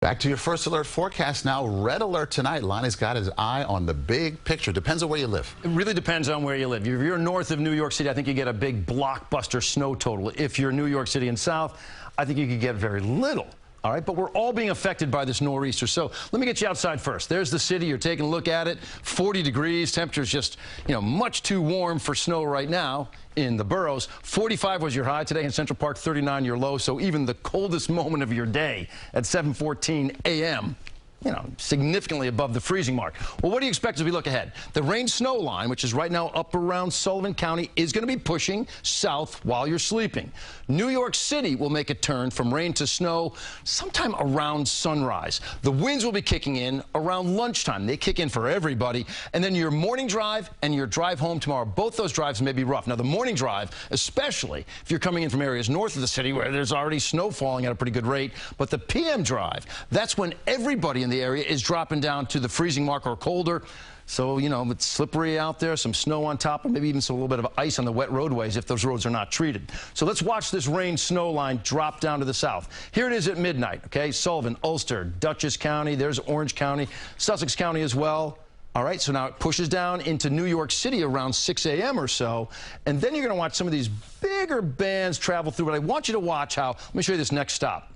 Back to your first alert forecast now. Red alert tonight. Lonnie's got his eye on the big picture. Depends on where you live. It really depends on where you live. If you're north of New York City, I think you get a big blockbuster snow total. If you're New York City and south, I think you could get very little. All right, but we're all being affected by this nor'easter. So let me get you outside first. There's the city. You're taking a look at it. 40 degrees. Temperature's just, much too warm for snow right now in the boroughs. 45 was your high today in Central Park, 39 your low. So even the coldest moment of your day at 7:14 a.m., significantly above the freezing mark. Well, what do you expect as we look ahead? The rain-snow line, which is right now up around Sullivan County, is going to be pushing south while you're sleeping. New York City will make a turn from rain to snow sometime around sunrise. The winds will be kicking in around lunchtime. They kick in for everybody. And then your morning drive and your drive home tomorrow, both those drives may be rough. Now, the morning drive, especially if you're coming in from areas north of the city where there's already snow falling at a pretty good rate, but the PM drive, that's when everybody in the area is dropping down to the freezing mark or colder. So, it's slippery out there, some snow on top, and maybe even a little bit of ice on the wet roadways if those roads are not treated. So let's watch this rain-snow line drop down to the south. Here it is at midnight, okay? Sullivan, Ulster, Dutchess County, there's Orange County, Sussex County as well. All right, so now it pushes down into New York City around 6 a.m. or so, and then you're going to watch some of these bigger bands travel through. But I want you to watch how, let me show you this next stop.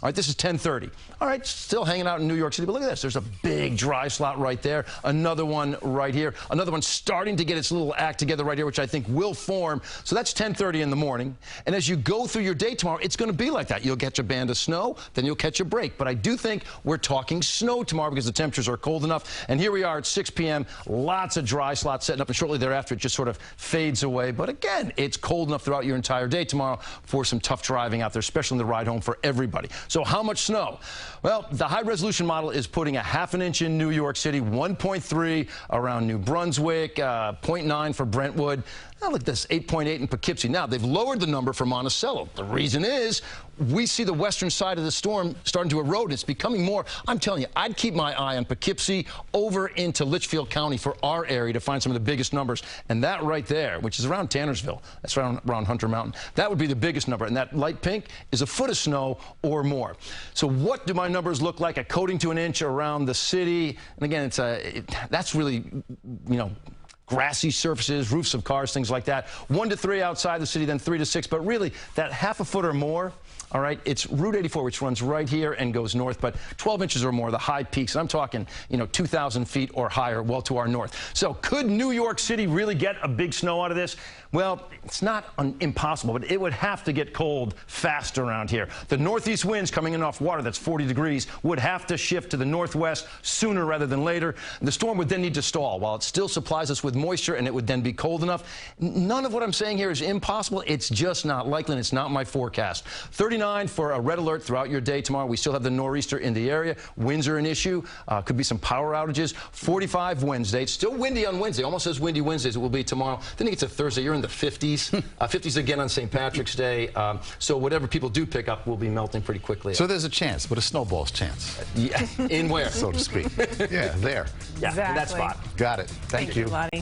All right, this is 10:30. All right, still hanging out in New York City, but look at this. There's a big dry slot right there. Another one right here. Another one starting to get its little act together right here, which I think will form. So that's 10:30 in the morning. And as you go through your day tomorrow, it's going to be like that. You'll catch a band of snow, then you'll catch a break. But I do think we're talking snow tomorrow because the temperatures are cold enough. And here we are at 6 p.m. Lots of dry slots setting up, and shortly thereafter it just sort of fades away. But again, it's cold enough throughout your entire day tomorrow for some tough driving out there, especially in the ride home for everybody. So how much snow? Well, the high-resolution model is putting a ½ an inch in New York City, 1.3 around New Brunswick, 0.9 for Brentwood. Now look at this, 8.8 in Poughkeepsie. Now, they've lowered the number for Monticello. The reason is we see the western side of the storm starting to erode. It's becoming more. I'm telling you, I'd keep my eye on Poughkeepsie over into Litchfield County for our area to find some of the biggest numbers. And that right there, which is around Tannersville, that's around Hunter Mountain, that would be the biggest number. And that light pink is a foot of snow or more. So what do my numbers look like? A coating to an inch around the city. And again, that's really, grassy surfaces, roofs of cars, things like that. 1 to 3 outside the city, then 3 to 6. But really, that ½ a foot or more, all right, it's Route 84, which runs right here and goes north, but 12 inches or more, the high peaks. And I'm talking, 2,000 feet or higher, well to our north. So could New York City really get a big snow out of this? Well, it's not impossible, but it would have to get cold fast around here. The northeast winds coming in off water, that's 40 degrees, would have to shift to the northwest sooner rather than later. The storm would then need to stall while it still supplies us with moisture, and it would then be cold enough. None of what I'm saying here is impossible. It's just not likely, and it's not my forecast. 39 for a red alert throughout your day tomorrow. We still have the nor'easter in the area. Winds are an issue. Could be some power outages. 45 Wednesday. It's still windy on Wednesday. Almost as windy Wednesdays it will be tomorrow. Then it gets to Thursday. You're in the 50s. 50s again on St. Patrick's Day. So whatever people do pick up will be melting pretty quickly. So there's a chance, but a snowball's chance. Yeah. In where? So to speak. Yeah, there. Yeah, exactly. in that spot. Got it. Thank you. Lonnie.